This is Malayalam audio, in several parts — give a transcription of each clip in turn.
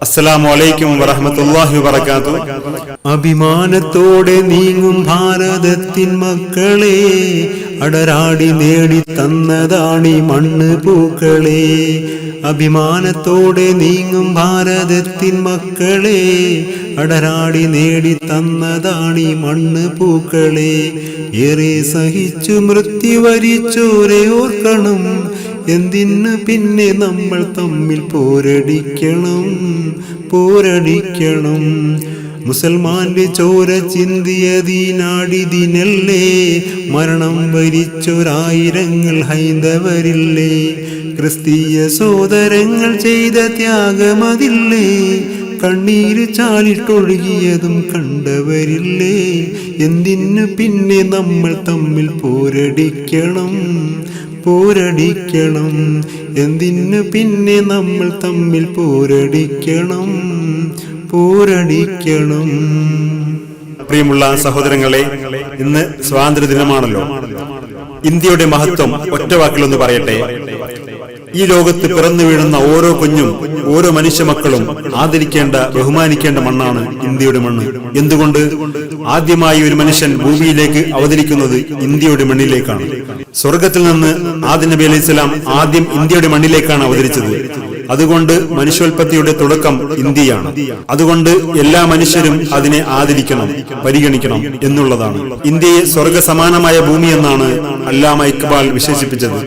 അസ്സലാമു അലൈക്കും വറഹ്മത്തുള്ളാഹി വബറകാതുഹു. അഭിമാനത്തോടെ നീങ്ങും ഭാരതത്തിൻ മക്കളെ, അടരാടി നേടി തന്നതാണി മണ്ണ് പൂക്കളെ. അഭിമാനത്തോടെ നീങ്ങും ഭാരതത്തിൻ മക്കളെ, അടരാടി നേടി തന്നതാണി മണ്ണ് പൂക്കളെ. ഏറെ സഹിച്ചു മൃത്യു വരിച്ചോരെ ഓർക്കണം, എന്തിന് പിന്നെ നമ്മൾ തമ്മിൽ പോരടിക്കണം. മുസൽമാന്റെ ചോര ചിന്തിയതിനാടിതിനല്ലേ, മരണം വരിച്ചൊരായിരങ്ങൾ ഹൈന്ദവരില്ലേ. ക്രിസ്തീയ സോദരങ്ങൾ ചെയ്ത ത്യാഗമതില്ലേ, കണ്ണീര് ചാലിട്ടൊഴുകിയതും കണ്ടവരില്ലേ. എന്തിനു പിന്നെ നമ്മൾ തമ്മിൽ പോരടിക്കണം. എന്തിനു പിന്നെ നമ്മൾ തമ്മിൽ പോരടിക്കണം. പ്രിയമുള്ള സഹോദരങ്ങളെ, ഇന്ന് സ്വാതന്ത്ര്യ ദിനമാണല്ലോ. ഇന്ത്യയുടെ മഹത്വം ഒറ്റ വാക്കിലൊന്ന് പറയട്ടെ. ഈ ലോകത്ത് പിറന്നു വീഴുന്ന ഓരോ കുഞ്ഞും ഓരോ മനുഷ്യ മക്കളും ആദരിക്കേണ്ട, ബഹുമാനിക്കേണ്ട മണ്ണാണ് ഇന്ത്യയുടെ മണ്ണ്. എന്തുകൊണ്ട്? ആദ്യമായി ഒരു മനുഷ്യൻ ഭൂമിയിലേക്ക് അവതരിക്കുന്നത് ഇന്ത്യയുടെ മണ്ണിലേക്കാണ്. സ്വർഗത്തിൽ നിന്ന് ആദം നബി അലൈഹി സ്വലാം ആദ്യം ഇന്ത്യയുടെ മണ്ണിലേക്കാണ് അവതരിച്ചത്. അതുകൊണ്ട് മനുഷ്യോൽപത്തിയുടെ തുടക്കം ഇന്ത്യയാണ്. അതുകൊണ്ട് എല്ലാ മനുഷ്യരും അതിനെ ആദരിക്കണം, പരിഗണിക്കണം എന്നുള്ളതാണ്. ഇന്ത്യയെ സ്വർഗ സമാനമായ ഭൂമി എന്നാണ് അല്ലാമ ഇക്ബാൽ വിശേഷിപ്പിച്ചത്.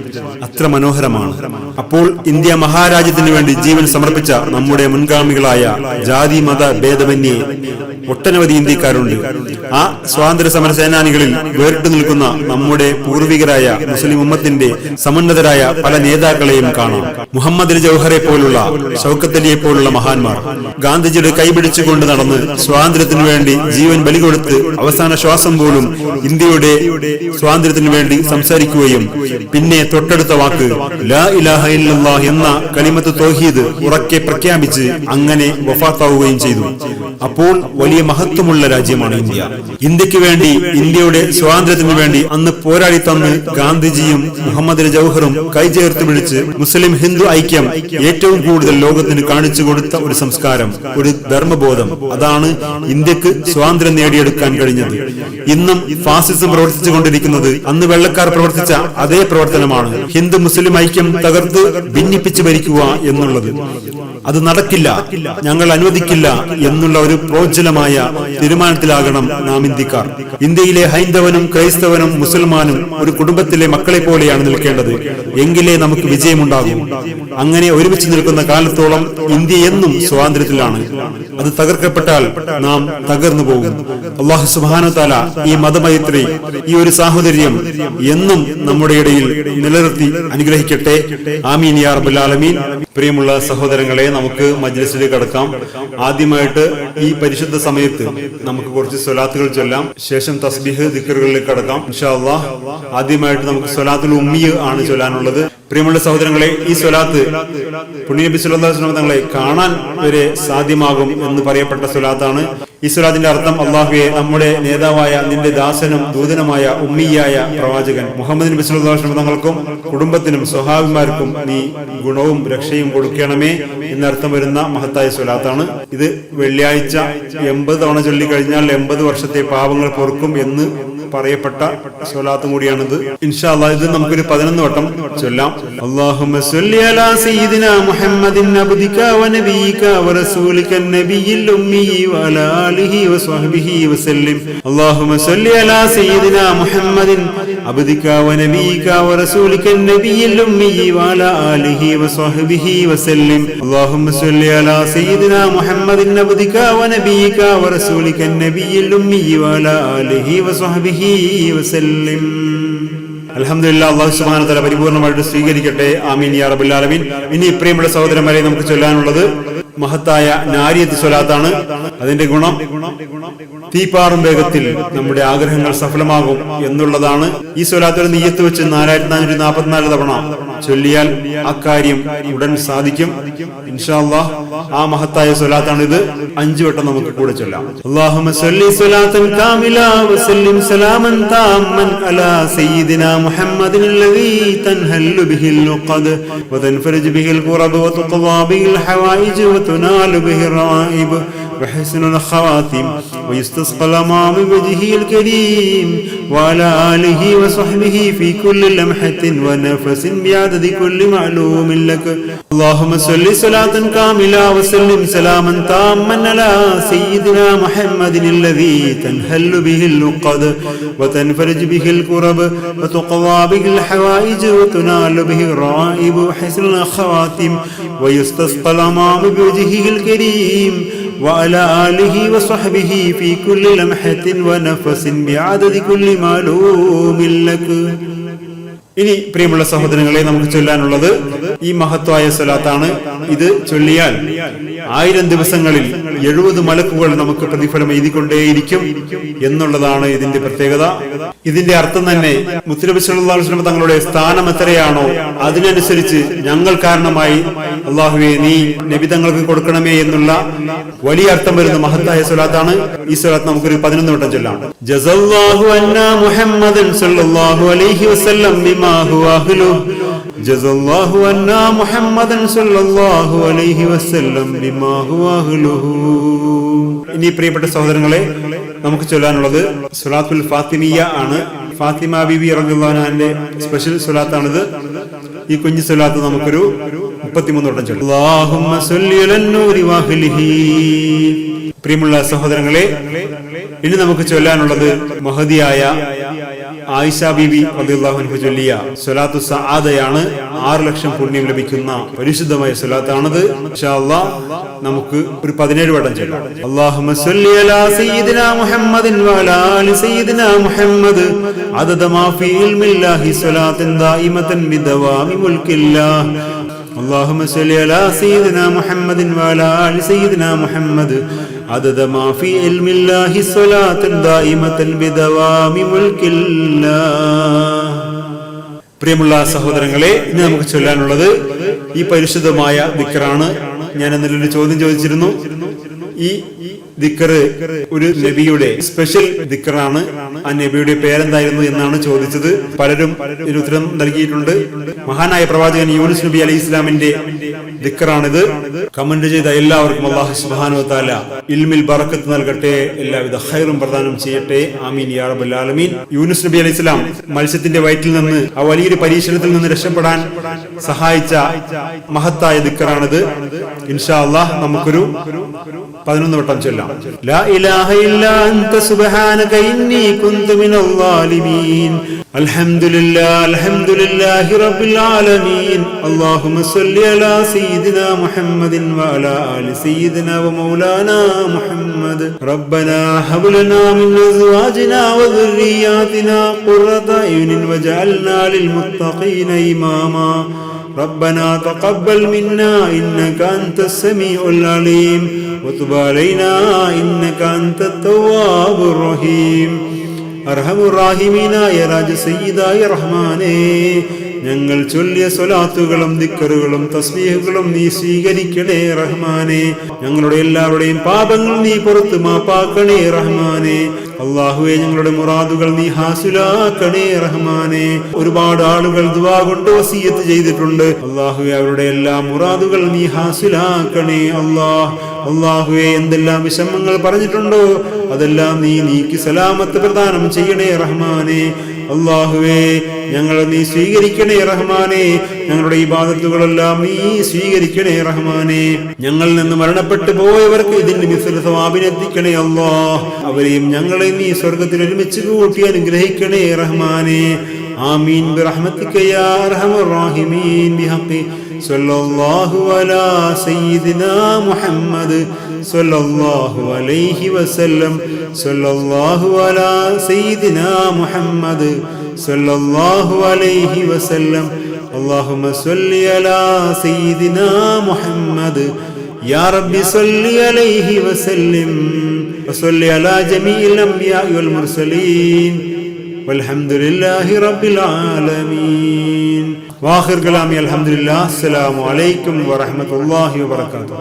അത്ര മനോഹരമാണ്. അപ്പോൾ ഇന്ത്യ മഹാരാജ്യത്തിന് വേണ്ടി ജീവൻ സമർപ്പിച്ച നമ്മുടെ മുൻഗാമികളായ ജാതി മത ഭേദമന്യേ ഒട്ടനവധി ഇന്ത്യക്കാരുണ്ട്. ആ സ്വാതന്ത്ര്യ സമര സേനാനികളിൽ വേറിട്ടു നിൽക്കുന്ന നമ്മുടെ പൂർവികരായ മുസ്ലിം ഉമ്മത്തിന്റെ സമുന്നതരായ പല നേതാക്കളെയും കാണാം. മുഹമ്മദ് അലി ജൗഹറെ പോലുള്ള, ഷൗക്കത്ത് അലിയെ പോലുള്ള മഹാന്മാർ ഗാന്ധിജിയുടെ കൈപിടിച്ചുകൊണ്ട് നടന്ന് സ്വാതന്ത്ര്യത്തിനു വേണ്ടി ജീവൻ ബലികൊടുത്ത് അവസാന ശ്വാസം പോലും ഇന്ത്യയുടെ സ്വാതന്ത്ര്യത്തിനു വേണ്ടി സംസാരിക്കുകയും പിന്നെ തൊട്ടടുത്ത വാക്ക് ലാ ഇലാഹ ഇല്ലല്ലാഹ് എന്ന കലിമത്ത് തൗഹീദ് ഉറക്കെ പ്രഖ്യാപിച്ച് അങ്ങനെ വഫാത്താവുകയും ചെയ്തു. അപ്പോൾ വലിയ മഹത്വമുള്ള രാജ്യമാണ് ഇന്ത്യ. ഇന്ത്യക്ക് വേണ്ടി, ഇന്ത്യയുടെ സ്വാതന്ത്ര്യത്തിനു വേണ്ടി അന്ന് പോരാടി തന്ന് ഗാന്ധിജിയും മുഹമ്മദ് അലി ജൗഹറും കൈചേർത്ത് പിടിച്ച് മുസ്ലിം ഹിന്ദു ഐക്യം ഏറ്റവും കൂടുതൽ ലോകത്തിന് കാണിച്ചു കൊടുത്ത ഒരു സംസ്കാരം, ഒരു ധർമ്മബോധം, അതാണ് ഇന്ത്യക്ക് സ്വാതന്ത്ര്യം നേടിയെടുക്കാൻ കഴിഞ്ഞത്. ഇന്നും ഫാസിസം പ്രവർത്തിച്ചുകൊണ്ടിരിക്കുന്നത് അന്ന് വെള്ളക്കാർ പ്രവർത്തിച്ച അതേ പ്രവർത്തനമാണ്. ഹിന്ദു മുസ്ലിം ഐക്യം തകർത്ത് ഭിന്നിപ്പിച്ച് ഭരിക്കുക എന്നുള്ളത്. അത് നടക്കില്ല, ഞങ്ങൾ അനുവദിക്കില്ല എന്നുള്ള ഒരു പ്രോജ്വലമായ തീരുമാനത്തിലാകണം നാം ഇന്ത്യക്കാർ. ഇന്ത്യയിലെ ഹൈന്ദവനും ക്രൈസ്തവനും മുസൽമാനും ഒരു കുടുംബത്തിലെ മക്കളെ പോലെയാണ് നിൽക്കേണ്ടത്. എങ്കിലേ നമുക്ക് വിജയമുണ്ടാകും. അങ്ങനെ ഒരുമിച്ച് നിൽക്കുന്ന കാലത്തോളം ഇന്ത്യ എന്നും സ്വാതന്ത്ര്യത്തിലാണ്. അത് തകർക്കപ്പെട്ടാൽ നാം തകർന്നു പോകും. അല്ലാഹു സുബ്ഹാനഹു വ തആല ഈ മതമൈത്രി, ഈ ഒരു സാഹോദര്യം എന്നും നമ്മുടെ ഇടയിൽ നിലനിർത്തി അനുഗ്രഹിക്കട്ടെ. ആമീൻ യാ റബ്ബൽ ആലമീൻ. പ്രിയമുള്ള സഹോദരങ്ങളെ, നമുക്ക് മജ്ലിസിലേക്ക് കടക്കാം. ആദ്യമായിട്ട് ഈ പരിശുദ്ധ സമയത്ത് നമുക്ക് കുറച്ച് സ്വലാത്തുകൾ ചൊല്ലാം. ശേഷം തസ്ബീഹ് ദിക്റുകളിലേക്ക് കടക്കാം ഇൻഷാ അല്ലാഹ്. ആദ്യമായിട്ട് നമുക്ക് സ്വലാത്തുൽ ഉമ്മി ആണ് ചൊല്ലാനുള്ളത്. പ്രിയമുള്ള സഹോദരങ്ങളെ, ഈ സ്വലാത്ത് പുണ്യനബി സ്വല്ലല്ലാഹു അലൈഹി വസല്ലം തങ്ങളെ കാണാൻ വരെ സാധ്യമാകും എന്ന് പറയപ്പെട്ട സ്വലാത്താണ്. ഈ സ്വലാത്തിന്റെ അർത്ഥം, അല്ലാഹുവേ, നമ്മുടെ നേതാവായ നിന്റെ ദാസനും ദൂതനുമായ ഉമ്മിയായ പ്രവാചകൻ മുഹമ്മദ് നബി സ്വല്ലല്ലാഹു അലൈഹി വസല്ലം തങ്ങൾക്കും കുടുംബത്തിനും സ്വഹാബിമാർക്കും നീ ഗുണവും രക്ഷയും കൊടുക്കണമേ എന്നർത്ഥം വരുന്ന മഹത്തായ സ്വലാത്താണ്. ഇത് വെള്ളിയാഴ്ച 80 തവണ ചൊല്ലി കഴിഞ്ഞാൽ 80 വർഷത്തെ പാപങ്ങൾ പൊറുക്കും എന്ന് പറയപ്പെട്ട സ്വലാത്തും കൂടിയാണിത്. ഇൻഷാ അല്ലാഹ് ഇത് നമുക്കൊരു 11 വട്ടം ചൊല്ലാം. അല്ലാഹുമ്മ സ്വല്ലി അലാ സയ്യിദിനാ മുഹമ്മദിൻ അബ്ദിക വ നബിയിക വ റസൂലിക നബിയിൽ ഉമ്മി വ അലാ ആലിഹി വ സ്വഹ്ബിഹി വസല്ലം. അല്ലാഹുമ്മ സ്വല്ലി അലാ സയ്യിദിനാ മുഹമ്മദിൻ അബ്ദിക വ നബിയിക വ റസൂലിക നബിയിൽ ഉമ്മി വ അലാ ആലിഹി വ സ്വഹ്ബിഹി വസല്ലം. അല്ലാഹുമ്മ സ്വല്ലി അലാ സയ്യിദിനാ മുഹമ്മദിൻ അബ്ദിക വ നബിയിക വ റസൂലിക നബിയിൽ ഉമ്മി വ അലാ ആലിഹി വ സ്വഹ്ബിഹി വസല്ലം. അൽഹംദുലില്ലാഹ്, അല്ലാഹു സുബ്ഹാനഹു വ തആല പരിപൂർണമായിട്ട് സ്വീകരിക്കട്ടെ. ആമീൻ യാ റബ്ബൽ ആലമീൻ. ഇനി പ്രിയമുള്ള സഹോദരന്മാരെ, നമുക്ക് ചൊല്ലാനുള്ളത് മഹത്തായ നാരിയത്ത് സ്വലാത്താണ്. അതിന്റെ ഗുണം തീപാറും വേഗത്തിൽ നമ്മുടെ ആഗ്രഹങ്ങൾ സഫലമാകും എന്നുള്ളതാണ്. ഈ സ്വലാത്തോടെ നിയ്യത്ത് വെച്ച് 4444 തവണ ചൊല്ലിയാൽ അക്കാര്യം ഉടൻ സാധിക്കും ഇൻഷാ അല്ലാഹ്. ആ മഹത്തായ സ്വലാത്താണ് ഇത്. 5 വട്ടം നമുക്ക് കൂടെ ചൊല്ലാം. അല്ലാഹുമ്മ സ്വല്ലി സ്വലാത്തൻ കാമില വസല്ലിം സലാമൻ താമ്മൻ അലാ സയ്യിദിനാ മുഹമ്മദിൻ അല്ലദീ തൻഹല്ലു ബിഹിൽ നുഖദ് വതൻഫറജു ബിഹിൽ ഖുറബ് വതുഖദാ ബിഹിൽ ഹവായിജ് وتنال به الرائب وحسن الخواتم ويستسقى الأمام بوجهه الكريم وعلى آله وصحبه في كل لمحة ونفس بعدد كل معلوم لك. اللهم صل صلاة كاملة وسلم سلاما تاما على سيدنا محمد الذي تنحل به اللقد وتنفرج به الكرب وتقضى به الحوائج وتنال به الرائب وحسن الخواتم ويستسقى الأمام بوجهه الكريم وعلى آله وصحبه في كل لمحة ونفس بعدد كل معلوم لك. ഇനി പ്രിയമുള്ള സഹോദരങ്ങളെ, നമുക്ക് ചൊല്ലാനുള്ളത് ഈ മഹത്വായ സ്വലാത്താണ്. ഇത് ചൊല്ലിയാൽ 1000 ദിവസങ്ങളിൽ 70 മലക്കുകൾ നമുക്ക് പ്രതിഫലം എഴുതിക്കൊണ്ടേയിരിക്കും എന്നുള്ളതാണ് ഇതിന്റെ പ്രത്യേകത. ഇതിന്റെ അർത്ഥം തന്നെ മുത്തുനബി സല്ലല്ലാഹു അലൈഹി വസല്ലം തങ്ങളുടെ സ്ഥാനം എത്രയാണോ അതിനനുസരിച്ച് ഞങ്ങൾ കാരണമായി അല്ലാഹുവേ നീ നബി തങ്ങൾക്ക് കൊടുക്കണമേ എന്നുള്ള വലിയ അർത്ഥം വരുന്ന മഹത്തായ സ്വലാത്താണ്. ഈ സ്വലാത്ത് നമുക്കൊരു 11 വട്ടം ചൊല്ലാം. ജസല്ലാഹു അന്നാ മുഹമ്മദൻ സല്ലല്ലാഹു അലൈഹി വസല്ലം ബിമാ ഹുവ അഹ്ലുഹു ജസല്ലാഹു അന്നാ മുഹമ്മദൻ സല്ലല്ലാഹു അലൈഹി വസല്ലം ബിമാ ഹുവ അഹ്ലുഹു. ഇനി പ്രിയപ്പെട്ട സഹോദരങ്ങളെ, നമുക്ക് ചൊല്ലാനുള്ളത് സ്വലാത്തുൽ ഫാത്തിമിയ ആണ്. ഫാത്തിമ ബീബി റളിയല്ലാഹു അൻഹയുടെ സ്പെഷ്യൽ സ്വലാത്താണിത്. ഈ കുഞ്ഞു സ്വലാത്ത് നമുക്കൊരു 33 വട്ടം ചൊല്ലാം. അല്ലാഹുമ്മ സ്വല്ലി അലൻ നൂരി വഅഹ്ലിഹി. പ്രിയമുള്ള സഹോദരങ്ങളെ, ഇനി നമുക്ക് ചൊല്ലാനുള്ളത് മഹദിയായ ആയിഷ ബീബി റളിയല്ലാഹു അൻഹ ചൊല്ലിയ സ്വലാത്തു സആദയാണ്. 6 ലക്ഷം പുണ്യം ലഭിക്കുന്ന പരിശുദ്ധമായ സ്വലാത്താണത്. ഇൻഷാ അല്ലാഹ് നമുക്ക് ഒരു 17 വട്ടം ചൊല്ലാം. അല്ലാഹുമ്മ സ്വല്ലി അലാ സയ്യിദിനാ മുഹമ്മദിൻ വഅലാ ആലി സയ്യിദിനാ മുഹമ്മദ് അദദ മാ ഫീ ഇൽമില്ലാഹി സ്വലാത്തൻ ദായിമതൻ ബിദവാമി മുൽക്കില്ലാഹ്. اللهم صل على سيدنا محمد وعلى آل سيدنا محمد عدد ما في علم الله صلاة دائمة بدوام ملك الله. പ്രിയമുള്ള സഹോദരങ്ങളെ, ഇനി നമുക്ക് ചൊല്ലാനുള്ളത് ഈ പരിശുദ്ധമായ ദിക്റാണ്. ഞാൻ ഇന്നലെ ചോദ്യം ചോദിച്ചിരുന്നു. ഈ ദിക്ർ ഒരു നബിയുടെ സ്പെഷ്യൽ ദിക്റാണ്. ആ നബിയുടെ പേരെന്തായിരുന്നു എന്നാണ് ചോദിച്ചത്. പലരും ഇതിന് ഉത്തരം നൽകിയിട്ടുണ്ട്. മഹാനായ പ്രവാചകൻ യൂനുസ് നബി അലൈഹി ഇസ്ലാമിന്റെ ദിക്റാണിത്. കമന്റ് ചെയ്ത എല്ലാവർക്കും അല്ലാഹു സുബ്ഹാനഹു വ തആല ഇൽമിൽ ബറക്കത്ത് നൽകട്ടെ, എല്ലാവിധ ഖൈറും പ്രദാനം ചെയ്യട്ടെ. ആമീൻ യാ റബ്ബൽ ആലമീൻ. യൂനുസ് നബി അലൈഹി ഇസ്ലാം മത്സ്യത്തിന്റെ വയറ്റിൽ നിന്ന് ആ വലിയൊരു പരീക്ഷണത്തിൽ നിന്ന് രക്ഷപ്പെടാൻ സഹായിച്ച മഹത്തായ ദിക്റാണിത്. ഇൻഷാ അല്ലാഹ് നമുക്കൊരു 11 വട്ടം ചൊല്ലാം. ലാ ഇലാഹ ഇല്ലാ അൻത സുബ്ഹാനക ഇന്നി കുന്തു മിനൽ ളാലിമീൻ. അൽഹംദുലില്ലാഹി റബ്ബിൽ ആലമീൻ. അല്ലാഹുമ്മ സ്വല്ലി അലാ സയ്യിദിനാ മുഹമ്മദിൻ വഅലാ ആലി സയ്യിദിനാ വമൗലാനാ മുഹമ്മദ്. റബ്ബനാ ഹബ് ലനാ മിൻ അസ്വാജിനാ വദുർരിയ്യാതിനാ ഖുർറത അയുനിൻ വജഅൽനാ ലിൽ മുത്തഖീന ഇമാമാ. ربنا تقبل منا إنك أنت السميع العليم وتب علينا إنك أنت التواب الرحيم. അർഹമുറാഹിമീനായ രാജ സയ്യിദായ റഹ്മാനേ, ഞങ്ങൾ ചൊല്ലിയ സ്വലാത്തുകളും ദിക്റുകളും തസ്ബീഹുകളും നീ സ്വീകരിക്കണേ റഹ്മാനേ. ഞങ്ങളുടെ എല്ലാവരുടെയും പാപങ്ങൾ നീ പുറത്ത് മാപ്പാക്കണേ റഹ്മാനേ. അല്ലാഹുവേ, ഞങ്ങളുടെ മുറാദുകൾ നീ ഹാസിലാക്കണേ റഹ്മാനേ. ഒരുപാട് ആളുകൾ ദുആ കൊണ്ട് വസിയത്ത് ചെയ്തിട്ടുണ്ട്. അല്ലാഹുവേ, അവരുടെ എല്ലാ മുറാദുകൾ നീ ഹാസിലാക്കണേ അല്ലാഹുവേ, എന്തെല്ലാം വിഷമങ്ങൾ പറഞ്ഞിട്ടുണ്ടോ അതെല്ലാം നീ നീക്കി സലാമത്ത് പ്രദാനം ചെയ്യണേ റഹ്മാനേ. അല്ലാഹുവേ, ഞങ്ങളെ നീ സ്വീകരിക്കണേ റഹ്മാനേ. ഞങ്ങളുടെ ഇബാദത്തുകളെല്ലാം നീ സ്വീകരിക്കണേ റഹ്മാനേ. ഞങ്ങളിൽ നിന്ന് മരണപ്പെട്ടു പോയവർക്ക് ഇതിന്റെ മിസ്ൽ സവാബിനെത്തിക്കണേ അല്ലാഹ്. അവരെയും ഞങ്ങളെയും നീ സ്വർഗത്തിൽ ഒരുമിച്ച് കൂട്ടി അനുഗ്രഹിക്കണേ റഹ്മാനേ. ആമീൻ ബിറഹ്മതിക യാ അർഹമർ റഹീമീൻ. ബിഹഖി സല്ലല്ലാഹു അലാ സയ്യിദിനാ മുഹമ്മദ് സല്ലല്ലാഹു അലൈഹി വസല്ലം. സല്ലല്ലാഹു അലാ സയ്യിദിനാ മുഹമ്മദ് സല്ലല്ലാഹു അലൈഹി വസല്ലം. اللهم صل على سيدنا محمد يا رب صل عليه وسلم وصل على جميع الأنبياء والمرسلين والحمد لله رب العالمين. وآخر كلامي الحمد لله. السلام عليكم ورحمة الله وبركاته.